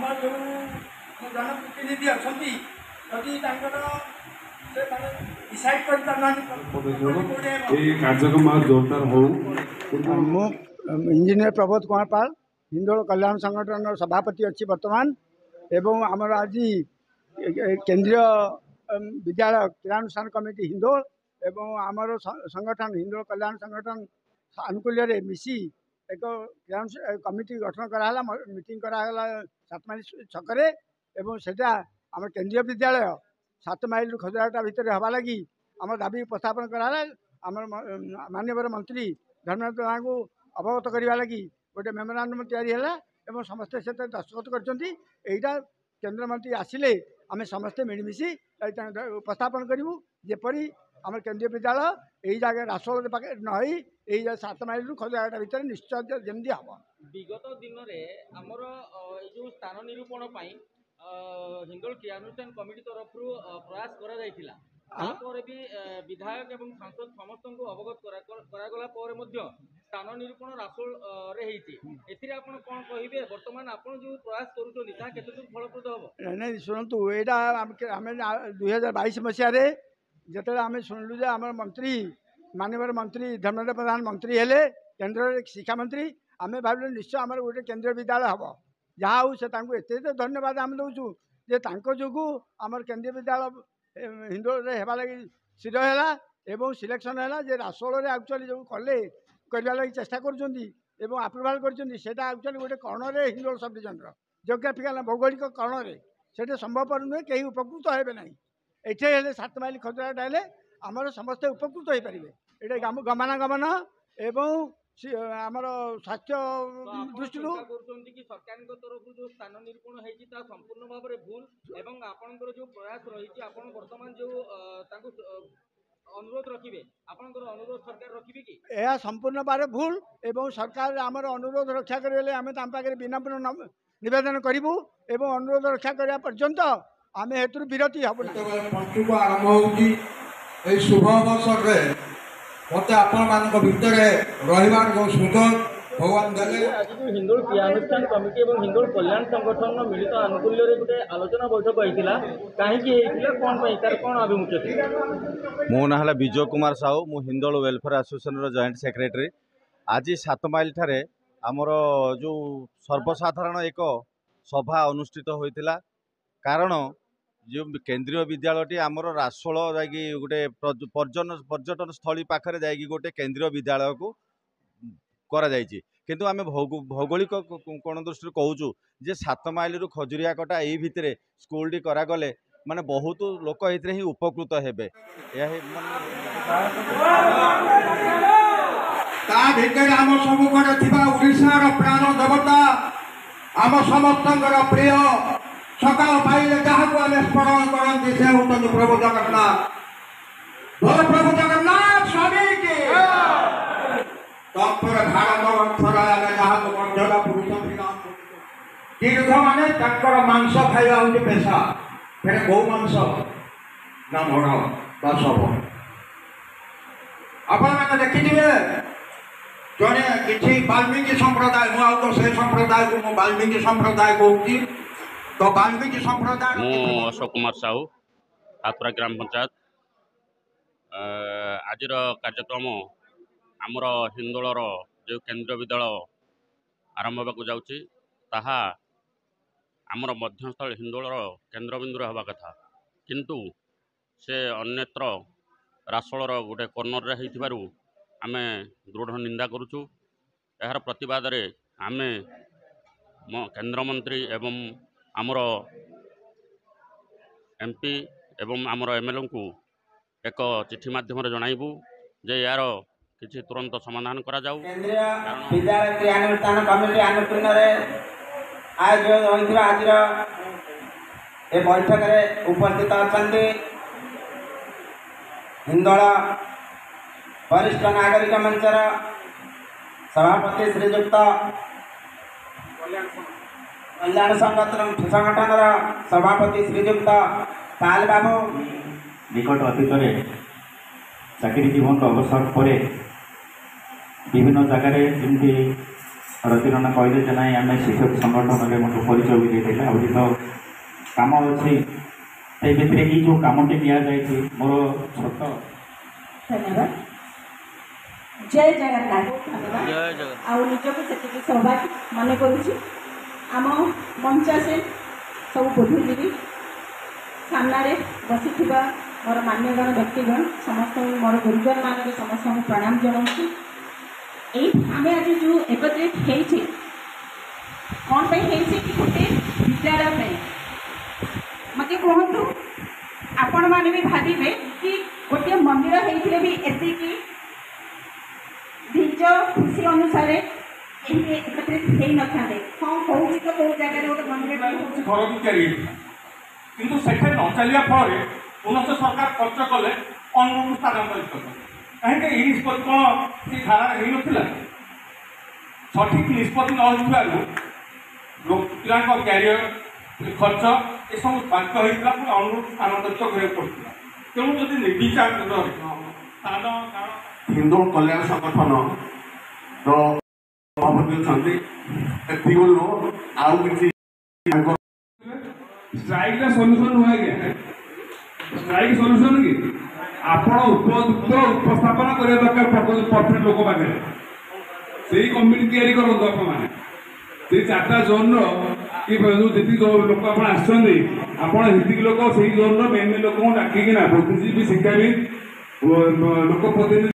आम जो जनप्रतिनिधि अच्छा जदि से डिसाइड कर कार्यक्रम जोरदार हो इंजीनियर प्रबोध कुमार पाल हिंदोल कल्याण संगठन सभापति अच्छी बर्तमान एवं आमर आज केंद्रीय विद्यालय क्रियानुष्ठान कमिटी हिंदोल एवं आमर संगठन हिंदोल कल्याण संगठन आनुकूल्य मिसी एक कमिटी गठन कराला मीटिंग कराला 7 माइल छकरे एवं सेटा आम केंद्रीय विद्यालय 7 माइल खजुराटा भितर हवा लगी आम दाबी उपस्थापन कराला आम माननीय मंत्री धर्मेंद्र प्रधान को अवगत करने लगी गोटे मेमोरांडम तैयारी समस्ते से दस्तखत करटा केन्द्रमंत्री आसिले आम समस्ते मिलमिशी उपस्थापन करूँ जेपरी आम केंद्रीय विद्यालय यही जगह रासोल पाखे नई यही 7 माइल रु खजुराटा भितर निश्चय जमी हम विगत दिन में आमर जो स्थान निरूपण हिंदोल क्रियानुष्ठान कमिटी तरफ प्रयास कर भी विधायक एवं सांसद समस्त को अवगत करागला स्थान निरूपण रासोल कौन कहे बर्तमान आप जो प्रयास कर फलप्रद हम नहीं शुणु यहाँ आम 2022 मसीह जिते आम शुणिलु जे आम मंत्री माननीय मंत्री धर्मेंद्र प्रधान मंत्री हेले केन्द्र शिक्षा मंत्री आम भाविलु निश्चय आम गोटे केंद्रीय विद्यालय हम जहाँ हूँ से एत धन्यवाद आम दौचु जे जो आम केंद्रीय विद्यालय हिंदोल होगा लगी स्थिर है सिलेक्शन है जे रासोल एक्चुअली जो कले करने लगी चेष्टा कर आप्रुवाल करटा एक्चुअली गोटे कर्ण हिंदोल सब डिविजन जियोग्राफिकल भौगोलिक कर्ण से संभवपर नुहे कहीं उपकृत हे ना ये 7 माइल खजुराटा हेले आमर समस्ते उपकृत हो पारे ये गमनागमन एवं आमर स्वास्थ्य दृष्टि सरकार तरफ जो स्थान निरूपण होता संपूर्ण भाव में भूल एवं आपंकर जो प्रयास रही आप बर्तमान जो अनुरोध रखिए आपंकर अनुरोध सरकार रखिए कि यह संपूर्ण भाव भूल एवं सरकार आमर अनुरोध रक्षा करेंगे आम पाखे विनम्र निवेदन करूँ एवं अनुरोध रक्षा करने पर्यंत आम हेतु विरति हबू पंचुक आरंभ हो शुभ अवसर में मत आपण भितर रही सुंदर भगवान देले आज जो हिंदोल क्रियानुष्ठान कमिटी और हिंदोल कल्याण संगठन मिलित आनुकूल्य गोटे आलोचना बैठक होता कहीं कौन तार कौन आभिमुख्य मो ना है विजय कुमार साहू मु Hindol welfare association joint secretary आज 7 माइल ठारे आमर जो सर्वसाधारण एक सभा अनुष्ठित होता कारण जो केंद्रीय विद्यालयटी आमर रासोल जाकि गोटे पर्यटन स्थली पाखरे जाकि गोटे केंद्रीय विद्यालय को करा जायछि किंतु आमे भौगोलिक कोण दृष्टि कहूँ जे 7 माइल रु खजुरिया कटा यही भितर स्कूल टी करा गले माने बहुत लोक एथिरे ही उपकृत हेबे ता भितर आम सब ओडिशार प्राण देवता आम समस्त प्रिय सकाल पाइले जहाँ को आम स्मरण करते से होती प्रभु जगन्नाथ बोल प्रभु जगन्नाथ स्वामी की तत्पर भारत जहाँ मर्यादा पुरुष तीर्थ माने मांस खाଇବା हूँ पेशा फिर गौ मांस ना मड़ बा सब आप देखिए जड़े कि वाल्मीकि संप्रदाय मुझे से संप्रदाय को वाल्मीकि संप्रदाय कहूँ तो वाल्मीकि संप्रदाय मु अशोक कुमार साहू हाथुरा ग्राम पंचायत आज कार्यक्रम आमर हिंदोलर जो केंद्रीय विद्यालय आरंभ होगा जाऊँगी ताहा आमर मध्यस्थल हिंदोलर केन्द्रबिंदु हवा कथा किंतु से अन्यत्र रासोलर गोटे कर्णर आम दृढ़ निंदा करुचु यार प्रतिवाद रे आमे केंद्रमंत्री एवं आमर एमपी एवं आमर एमएलए को एक चिठी माध्यम जनइबू जे यार किसी तुरंत समाधान करा जाऊ। केंद्रीय विद्यालय क्रियानुष्ठान कमिटी आनुकूल्य आयोजित होइथिबा आज ए बैठक रे उपस्थित अछंती हिंदोल वरिष्ठ नागरिक मंचर सभापति श्रीजुक्त कल्याण संगठन सभापति श्रीजुक्त पाल बाबू निकट अतीत चाकरी जीवन अवसर पर विभिन्न जगार जमी रतिरना कहले जे नाई आम शिक्षक संगठन में मोटे परिचय भी देते आज तो कम अच्छे भितर ये जो कमटी दि जाए मोर छोट धन्यवाद जय जगन्नाथ धन्यवाद आउ निजक से सौभाग्य मन करुच्ची आम मंच से सब बुद्धिजीवी सामने बसी मोर मान्यगण व्यक्तिगण समस्त मोर गुरुजन मान समस्त प्रणाम जनाऊँ आम आज जो एकत्रित होती कौन कि गोटे विद्यालय मत कहतु आपण मैंने भी भावे कि गोटे मंदिर होते भी एति धीर्ज खुशी अनुसार एकत्रित हो न था हाँ कौन तो कौ जगह गोटे मंदिर घर भी किंतु सेठे न चलिया फल पुनः सरकार खर्च कले अनुरूप स्थानांतरित कर कहीं निष्पत्ति कौन से धारा हो सठिक निष्पत्ति न पिला क्यारियर खर्च ये सब बाध्य होता पुणी अनुरूप स्थानांतरित करा पड़ा तेणु जब निर्विचार हिंदू कल्याण संगठन सभापति अच्छा आउ कि स्ट्राइक का सॉल्यूशन हुआ गया स्ट्राइक सॉल्यूशन कि आपण उपयुक्त उपस्थापन करने दरकार परफेक्ट लोक पाखे से कमिटी तैयारी करूँ आप चार्टा जोन कि जी लोक आपड़ी लोक से जोन मेन लोक डाकिना बुद्धिजीवी शिक्षाविद लोक प्रतिनिधि